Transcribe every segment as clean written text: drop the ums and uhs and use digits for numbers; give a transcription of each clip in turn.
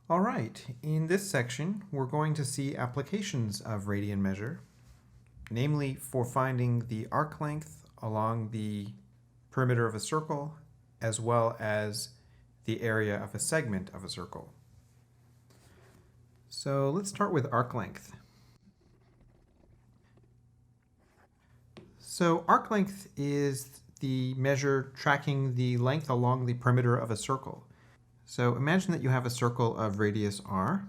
All right, in this section, we're going to see applications of radian measure, namely for finding the arc length along the perimeter of a circle, as well as the area of a segment of a circle. So let's start with arc length. So arc length is the measure tracking the length along the perimeter of a circle. So imagine that you have a circle of radius r,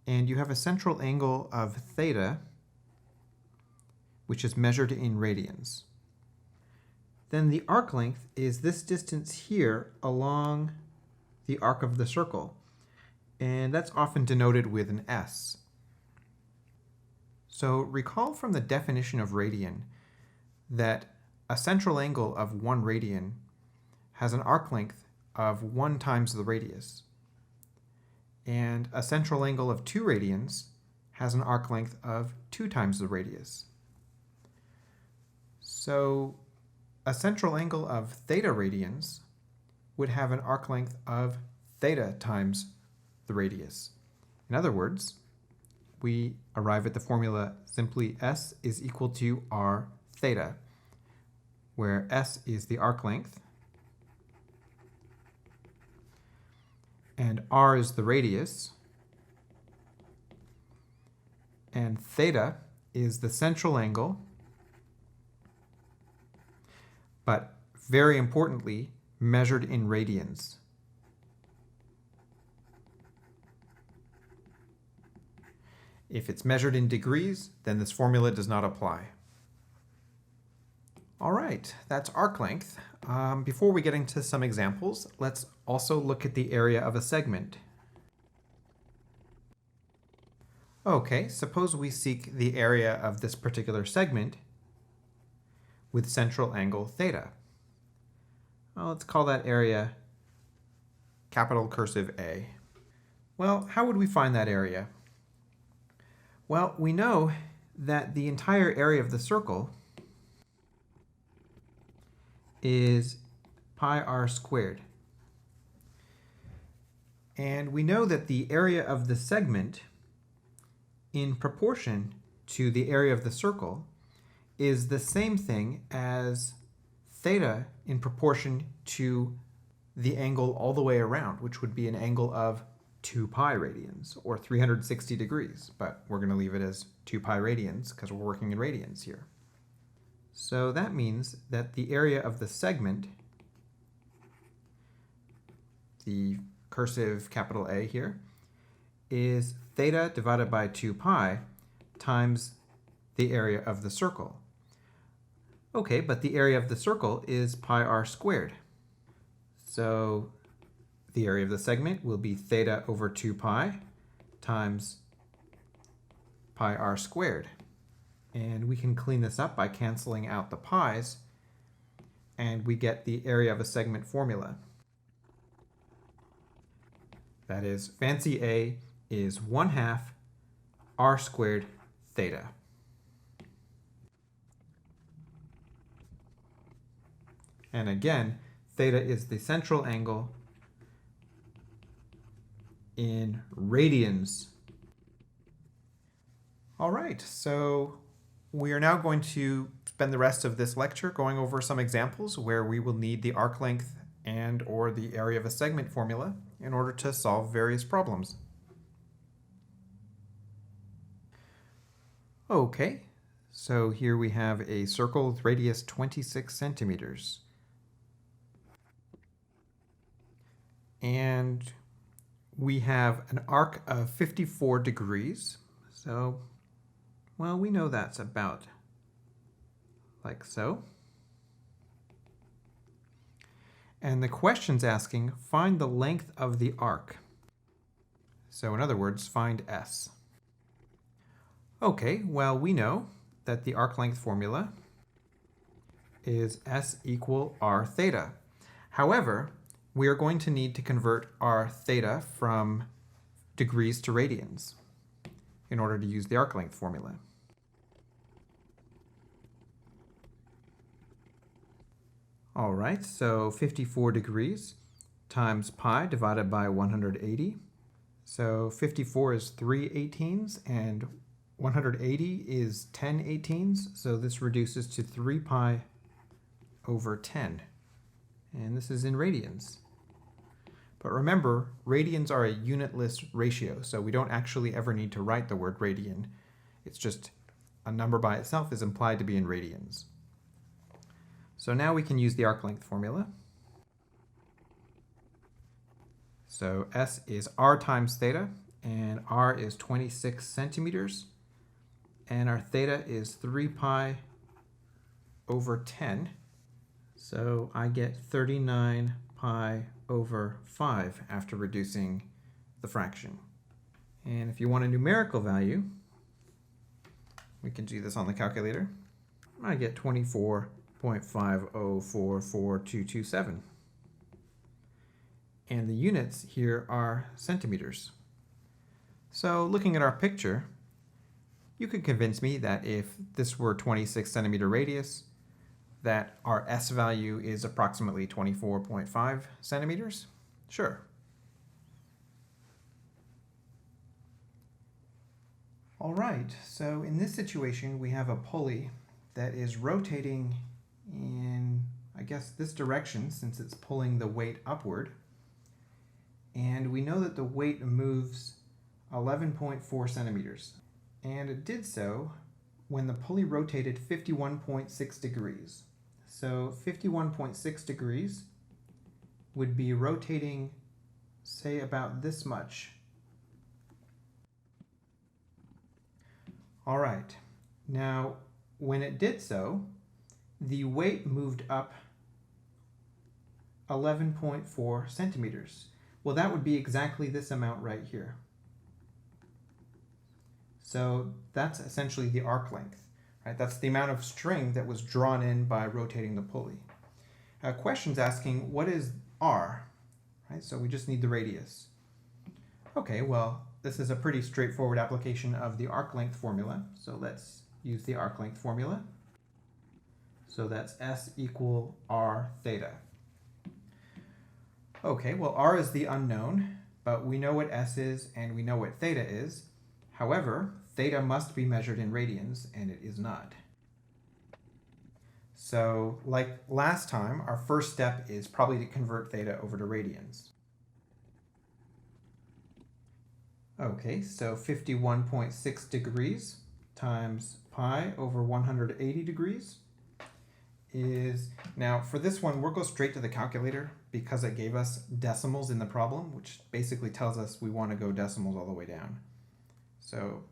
and you have a central angle of theta, which is measured in radians. Then the arc length is this distance here along the arc of the circle, and that's often denoted with an s. So recall from the definition of radian that a central angle of 1 radian has an arc length of 1 times the radius, and a central angle of 2 radians has an arc length of 2 times the radius. So a central angle of theta radians would have an arc length of theta times the radius. In other words, we arrive at the formula simply S is equal to r theta, where S is the arc length, and r is the radius, and theta is the central angle, but very importantly, measured in radians. If it's measured in degrees, then this formula does not apply. All right, that's arc length. Before we get into some examples, let's also look at the area of a segment. Okay, suppose we seek the area of this particular segment with central angle theta. Well, let's call that area capital cursive A. Well, how would we find that area? Well, we know that the entire area of the circle is pi r squared. And we know that the area of the segment in proportion to the area of the circle is the same thing as theta in proportion to the angle all the way around, which would be an angle of 2 pi radians, or 360 degrees, but we're going to leave it as 2 pi radians because we're working in radians here. So that means that the area of the segment, the cursive capital A here, is theta divided by 2 pi times the area of the circle. Okay, but the area of the circle is pi r squared. So the area of the segment will be theta over 2 pi times pi r squared. And we can clean this up by canceling out the pi's, and we get the area of a segment formula. That is, fancy A is 1/2 r squared theta. And again, theta is the central angle in radians. All right, so we are now going to spend the rest of this lecture going over some examples where we will need the arc length and or the area of a segment formula in order to solve various problems. Okay, so here we have a circle with radius 26 centimeters. And we have an arc of 54 degrees. So, well, we know that's about like so. And the question's asking, find the length of the arc. So in other words, find S. Okay, well, we know that the arc length formula is S equal r theta. However, we are going to need to convert r theta from degrees to radians in order to use the arc length formula. All right, so 54 degrees times pi divided by 180. So 54 is 3/18, and 180 is 10/18. So this reduces to 3 pi over 10. And this is in radians. But remember, radians are a unitless ratio, so we don't actually ever need to write the word radian. It's just a number by itself is implied to be in radians. So now we can use the arc length formula. So S is r times theta, and r is 26 centimeters, and our theta is 3 pi over 10. So I get 39 pi over 5 after reducing the fraction. And if you want a numerical value, we can do this on the calculator. I get 24.5044227. And the units here are centimeters. So looking at our picture, you could convince me that if this were 26 centimeter radius, that our S value is approximately 24.5 centimeters? Sure. All right, so in this situation, we have a pulley that is rotating in, I guess, this direction since it's pulling the weight upward. And we know that the weight moves 11.4 centimeters. And it did so when the pulley rotated 51.6 degrees. So 51.6 degrees would be rotating, say, about this much. All right, now when it did so, the weight moved up 11.4 centimeters. Well, that would be exactly this amount right here. So that's essentially the arc length, right? That's the amount of string that was drawn in by rotating the pulley. Question's asking, what is r? Right? So we just need the radius. Okay, well, this is a pretty straightforward application of the arc length formula. So let's use the arc length formula. So that's S equal r theta. Okay, well, r is the unknown, but we know what S is and we know what theta is. However, theta must be measured in radians, and it is not. So, like last time, our first step is probably to convert theta over to radians. Okay, so 51.6 degrees times pi over 180 degrees is, now for this one, we'll go straight to the calculator because it gave us decimals in the problem, which basically tells us we want to go decimals all the way down. So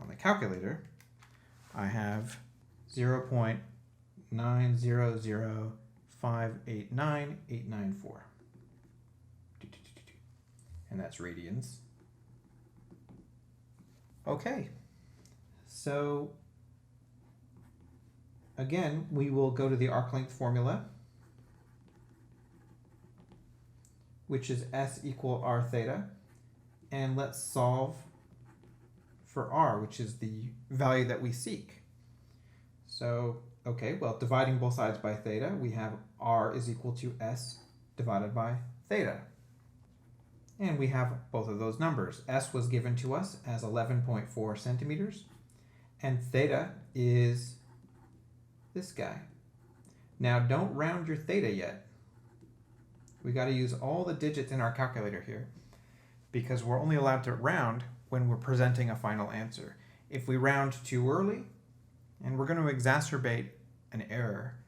on the calculator, I have 0.900589894. And that's radians. Okay, so again, we will go to the arc length formula, which is S equal r theta, and let's solve for r, which is the value that we seek. So, okay, well, dividing both sides by theta, we have r is equal to S divided by theta. And we have both of those numbers. S was given to us as 11.4 centimeters, and theta is this guy. Now, don't round your theta yet. We got to use all the digits in our calculator here because we're only allowed to round when we're presenting a final answer. If we round too early, and we're going to exacerbate an error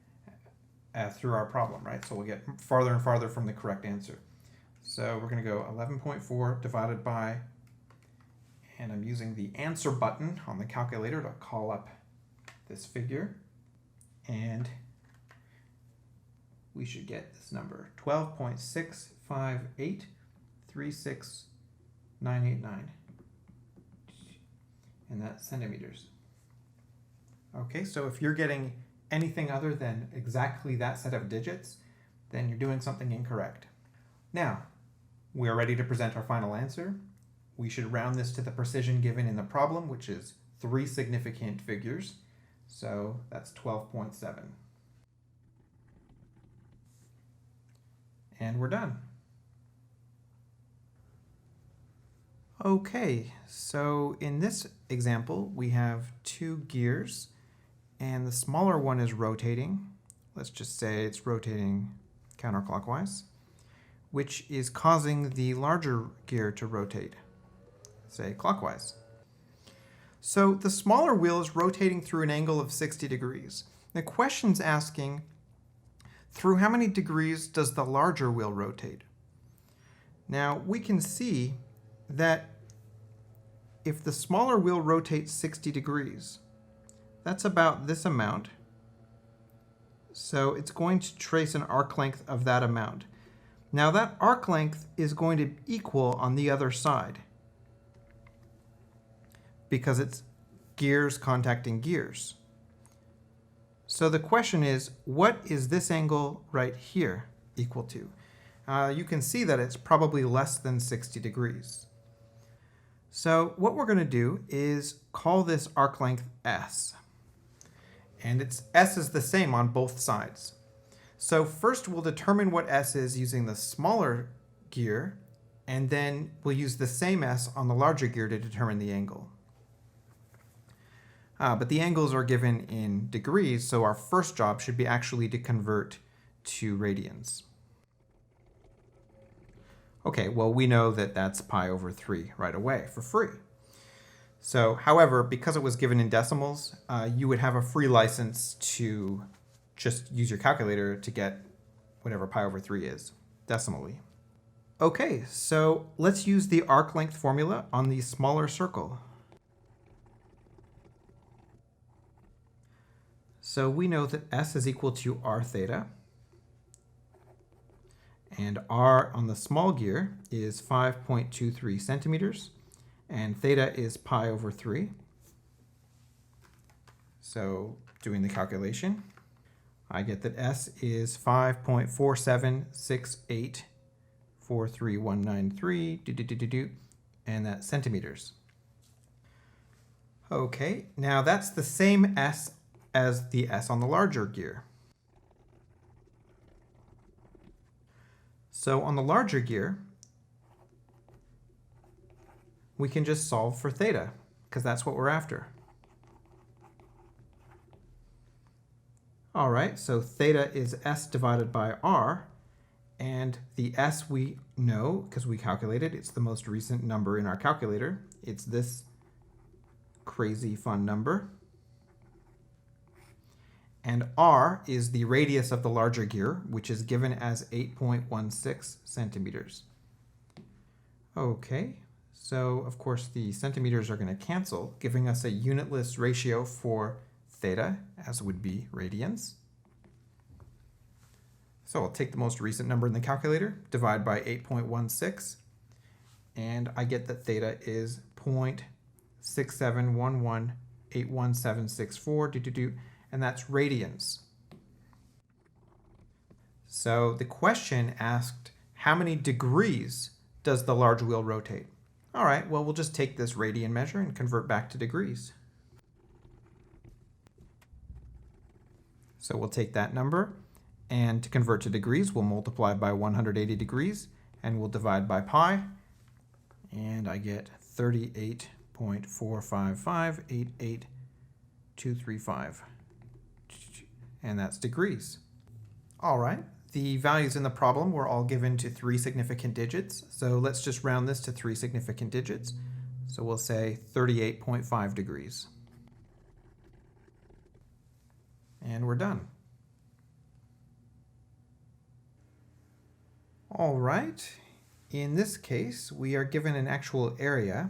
through our problem, right? So we'll get farther and farther from the correct answer. So we're going to go 11.4 divided by, and I'm using the answer button on the calculator to call up this figure, and we should get this number, 12.65836989, and that's centimeters. Okay, so if you're getting anything other than exactly that set of digits, then you're doing something incorrect. Now, we are ready to present our final answer. We should round this to the precision given in the problem, which is 3 significant figures. So that's 12.7. And we're done. Okay, so in this example, we have two gears, and the smaller one is rotating. Let's just say it's rotating counterclockwise, which is causing the larger gear to rotate, say clockwise. So the smaller wheel is rotating through an angle of 60 degrees. The question's asking, through how many degrees does the larger wheel rotate? Now we can see that if the smaller wheel rotates 60 degrees, that's about this amount. So it's going to trace an arc length of that amount. Now that arc length is going to equal on the other side because it's gears contacting gears. So the question is, what is this angle right here equal to? You can see that it's probably less than 60 degrees. So what we're going to do is call this arc length S. And S is the same on both sides. So first we'll determine what S is using the smaller gear, and then we'll use the same S on the larger gear to determine the angle. But the angles are given in degrees, so our first job should be actually to convert to radians. Okay, well, we know that that's pi over 3 right away for free. So, however, because it was given in decimals, you would have a free license to just use your calculator to get whatever pi over 3 is, decimally. Okay, so let's use the arc length formula on the smaller circle. So we know that S is equal to r theta. And r on the small gear is 5.23 centimeters, and theta is pi over 3. So doing the calculation, I get that S is 5.476843,193, and that's centimeters. Okay, now that's the same S as the S on the larger gear. So on the larger gear, we can just solve for theta, because that's what we're after. All right, so theta is S divided by R, and the S we know, because we calculated, it's the most recent number in our calculator. It's this crazy fun number. And R is the radius of the larger gear, which is given as 8.16 centimeters. Okay, so of course the centimeters are going to cancel, giving us a unitless ratio for theta, as would be radians. So I'll take the most recent number in the calculator, divide by 8.16, and I get that theta is 0.6711817664, and that's radians. So the question asked, how many degrees does the large wheel rotate? All right, well, we'll just take this radian measure and convert back to degrees. So we'll take that number, and to convert to degrees, we'll multiply by 180 degrees, and we'll divide by pi, and I get 38.45588235. And that's degrees. All right, the values in the problem were all given to 3 significant digits, so let's just round this to 3 significant digits. So we'll say 38.5 degrees. And we're done. All right, in this case, we are given an actual area.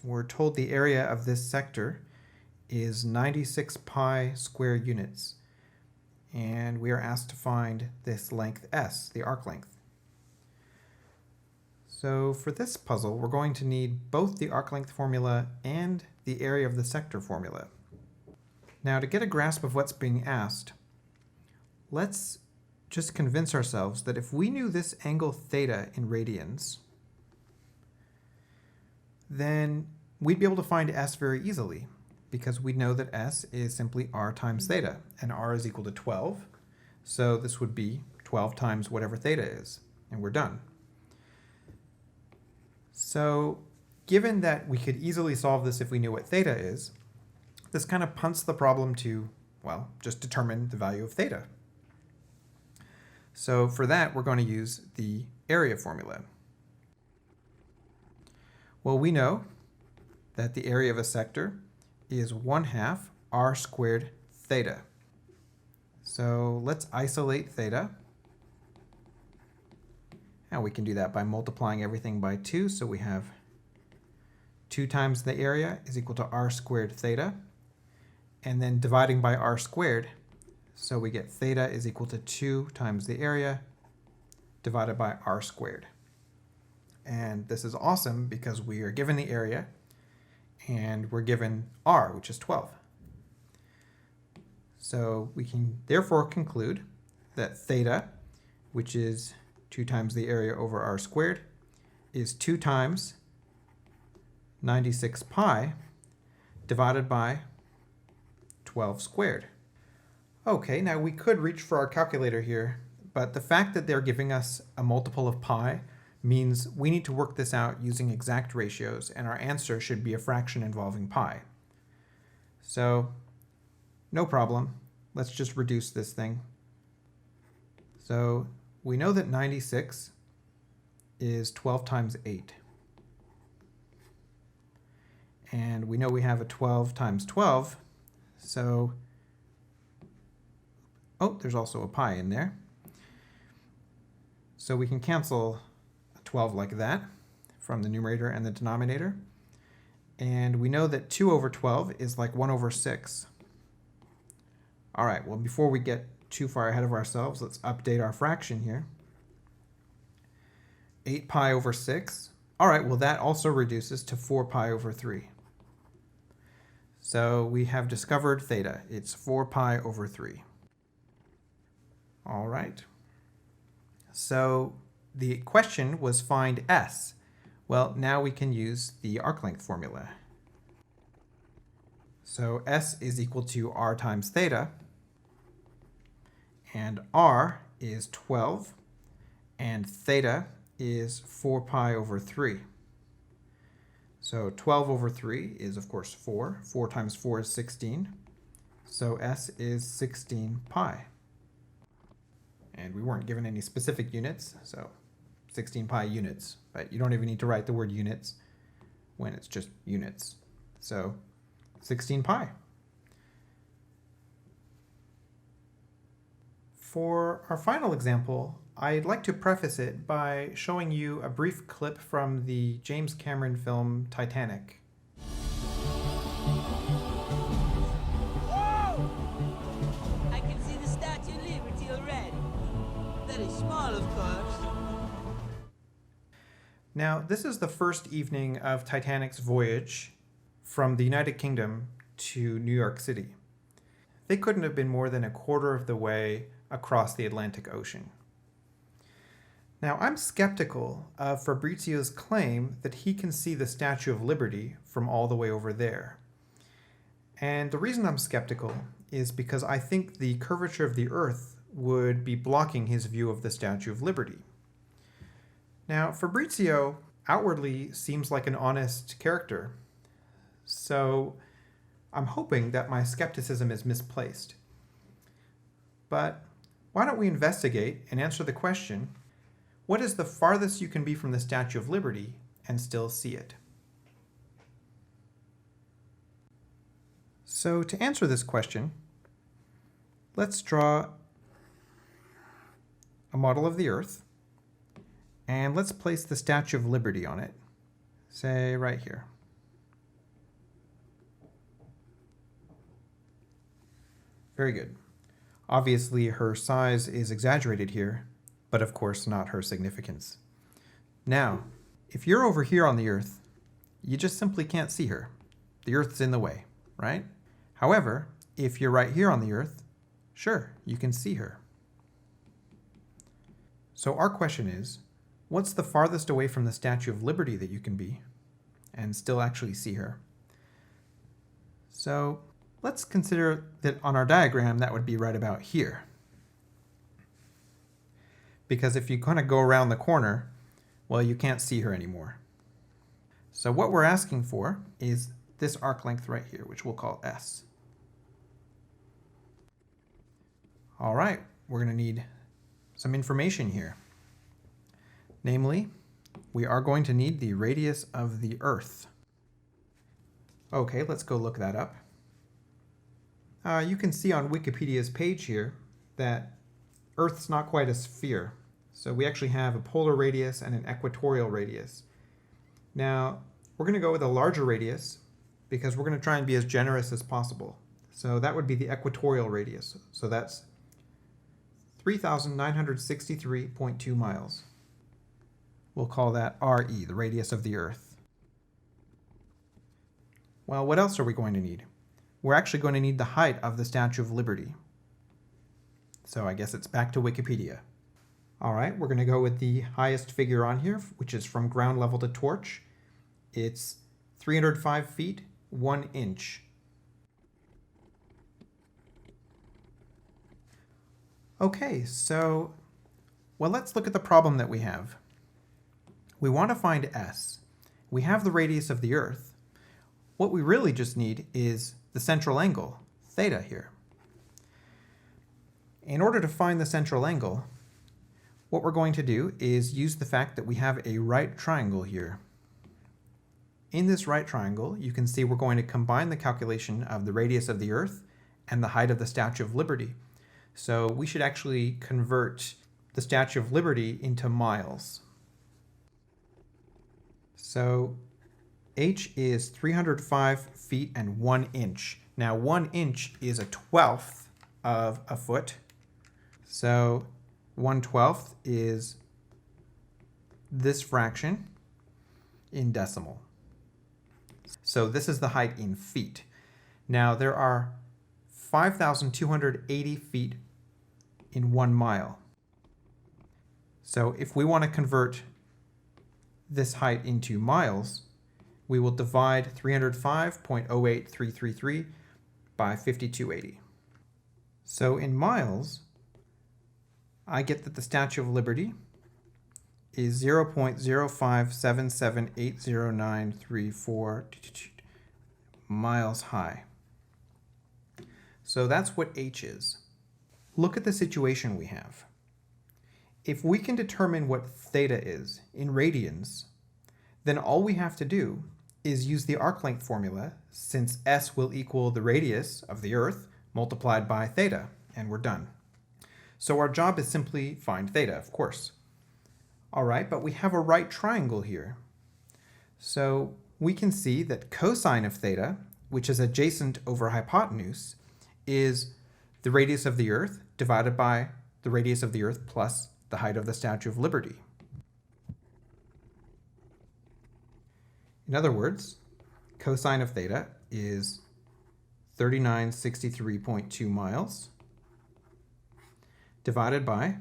We're told the area of this sector is 96 pi square units. And we are asked to find this length S, the arc length. So for this puzzle, we're going to need both the arc length formula and the area of the sector formula. Now, to get a grasp of what's being asked, let's just convince ourselves that if we knew this angle theta in radians, then we'd be able to find S very easily, because we know that S is simply r times theta, and r is equal to 12. So this would be 12 times whatever theta is, and we're done. So given that we could easily solve this if we knew what theta is, this kind of punts the problem to, well, just determine the value of theta. So for that, we're going to use the area formula. Well, we know that the area of a sector is 1/2 r squared theta. So let's isolate theta. And we can do that by multiplying everything by 2. So we have 2 times the area is equal to r squared theta. And then dividing by r squared. So we get theta is equal to 2 times the area divided by r squared. And this is awesome because we are given the area and we're given r, which is 12. So we can therefore conclude that theta, which is 2 times the area over r squared, is 2 times 96 pi divided by 12 squared. Okay, now we could reach for our calculator here, but the fact that they're giving us a multiple of pi means we need to work this out using exact ratios, and our answer should be a fraction involving pi. So, no problem. Let's just reduce this thing. So, we know that 96 is 12 times 8. And we know we have a 12 times 12, so oh, there's also a pi in there. So we can cancel a 12 like that from the numerator and the denominator. And we know that 2 over 12 is like 1 over 6. All right, well, before we get too far ahead of ourselves, let's update our fraction here. 8 pi over 6. All right, well, that also reduces to 4 pi over 3. So we have discovered theta. It's 4 pi over 3. All right. So the question was find s. Well, now we can use the arc length formula. So s is equal to r times theta. And r is 12. And theta is 4 pi over 3. So 12 over 3 is, of course, 4. 4 times 4 is 16. So s is 16 pi. And we weren't given any specific units, so 16 pi units. But you don't even need to write the word units when it's just units. So 16 pi. For our final example, I'd like to preface it by showing you a brief clip from the James Cameron film Titanic. Whoa! I can see the Statue of Liberty already. Very small, of course. Now, this is the first evening of Titanic's voyage from the United Kingdom to New York City. They couldn't have been more than a quarter of the way across the Atlantic Ocean. Now, I'm skeptical of Fabrizio's claim that he can see the Statue of Liberty from all the way over there. And the reason I'm skeptical is because I think the curvature of the Earth would be blocking his view of the Statue of Liberty. Now, Fabrizio outwardly seems like an honest character, so I'm hoping that my skepticism is misplaced. But why don't we investigate and answer the question, what is the farthest you can be from the Statue of Liberty and still see it? So to answer this question, let's draw a model of the Earth, and let's place the Statue of Liberty on it, say right here. Very good. Obviously, her size is exaggerated here, but of course not her significance. Now, if you're over here on the Earth, you just simply can't see her. The Earth's in the way, right? However, if you're right here on the Earth, sure, you can see her. So our question is, what's the farthest away from the Statue of Liberty that you can be and still actually see her? So let's consider that on our diagram that would be right about here. Because if you kind of go around the corner, well, you can't see her anymore. So what we're asking for is this arc length right here, which we'll call S. All right, we're going to need some information here. Namely, we are going to need the radius of the Earth. Okay, let's go look that up. You can see on Wikipedia's page here that Earth's not quite a sphere. So we actually have a polar radius and an equatorial radius. Now, we're going to go with a larger radius because we're going to try and be as generous as possible. So that would be the equatorial radius. So that's 3,963.2 miles. We'll call that RE, the radius of the Earth. Well, what else are we going to need? We're actually going to need the height of the Statue of Liberty. So I guess it's back to Wikipedia. All right, we're going to go with the highest figure on here, which is from ground level to torch. It's 305 feet, 1 inch. Okay, so, well, let's look at the problem that we have. We want to find S. We have the radius of the Earth. What we really just need is the central angle, theta here. In order to find the central angle, what we're going to do is use the fact that we have a right triangle here. In this right triangle, you can see we're going to combine the calculation of the radius of the Earth and the height of the Statue of Liberty. So we should actually convert the Statue of Liberty into miles. So H is 305 feet and 1 inch. Now 1 inch is a 1/12 of a foot. So 1/12 is this fraction in decimal. So this is the height in feet. Now there are 5,280 feet in 1 mile. So if we want to convert this height into miles, we will divide 305.08333 by 5280. So in miles, I get that the Statue of Liberty is 0.057780934 miles high. So that's what H is. Look at the situation we have. If we can determine what theta is in radians, then all we have to do is use the arc length formula, since S will equal the radius of the Earth multiplied by theta, and we're done. So our job is simply find theta, of course. All right, but we have a right triangle here. So we can see that cosine of theta, which is adjacent over hypotenuse, is the radius of the Earth divided by the radius of the Earth plus the height of the Statue of Liberty. In other words, cosine of theta is 3963.2 miles divided by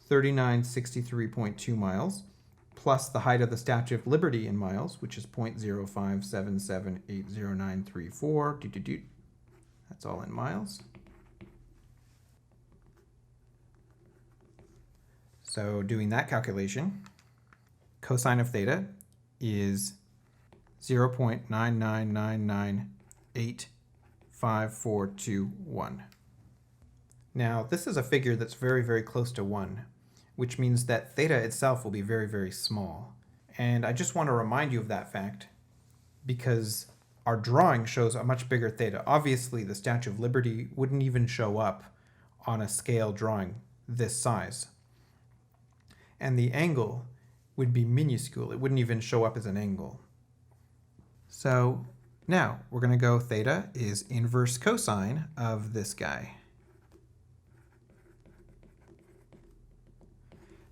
3963.2 miles plus the height of the Statue of Liberty in miles, which is 0.057780934. That's all in miles. So doing that calculation, cosine of theta is 0.999985421. Now, this is a figure that's very, very close to 1, which means that theta itself will be very, very small. And I just want to remind you of that fact because our drawing shows a much bigger theta. Obviously, the Statue of Liberty wouldn't even show up on a scale drawing this size. And the angle would be minuscule. It wouldn't even show up as an angle. So now we're going to go theta is inverse cosine of this guy.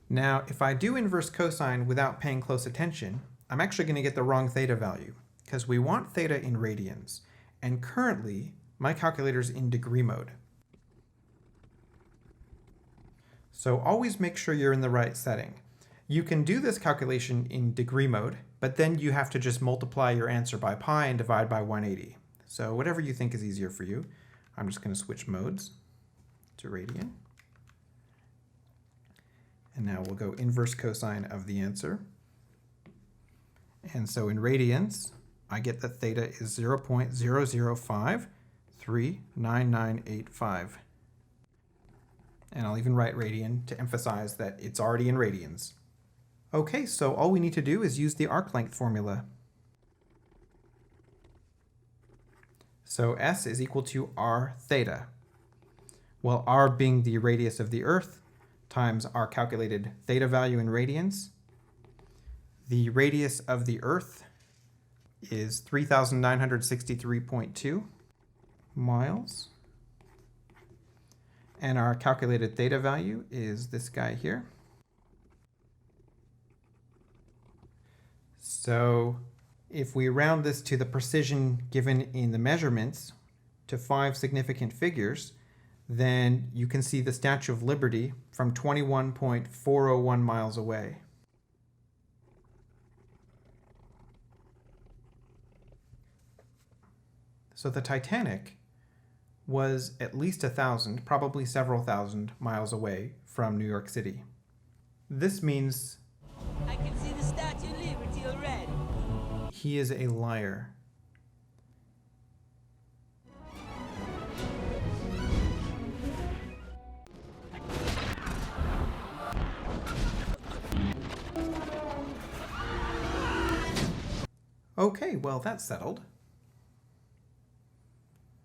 Now, if I do inverse cosine without paying close attention, I'm actually going to get the wrong theta value because we want theta in radians. And currently, my calculator's in degree mode. So always make sure you're in the right setting. You can do this calculation in degree mode, but then you have to just multiply your answer by pi and divide by 180. So whatever you think is easier for you. I'm just going to switch modes to radian. And now we'll go inverse cosine of the answer. And so in radians, I get that theta is 0.00539985. And I'll even write radian to emphasize that it's already in radians. Okay, so all we need to do is use the arc length formula. So S is equal to r theta. Well, r being the radius of the Earth times our calculated theta value in radians. The radius of the Earth is 3,963.2 miles. And our calculated theta value is this guy here. So if we round this to the precision given in the measurements to 5 significant figures, then you can see the Statue of Liberty from 21.401 miles away. So the Titanic was at least 1,000, probably several thousand miles away from New York City. This means I can see the Statue of Liberty already. he is a liar. Okay, well, that's settled.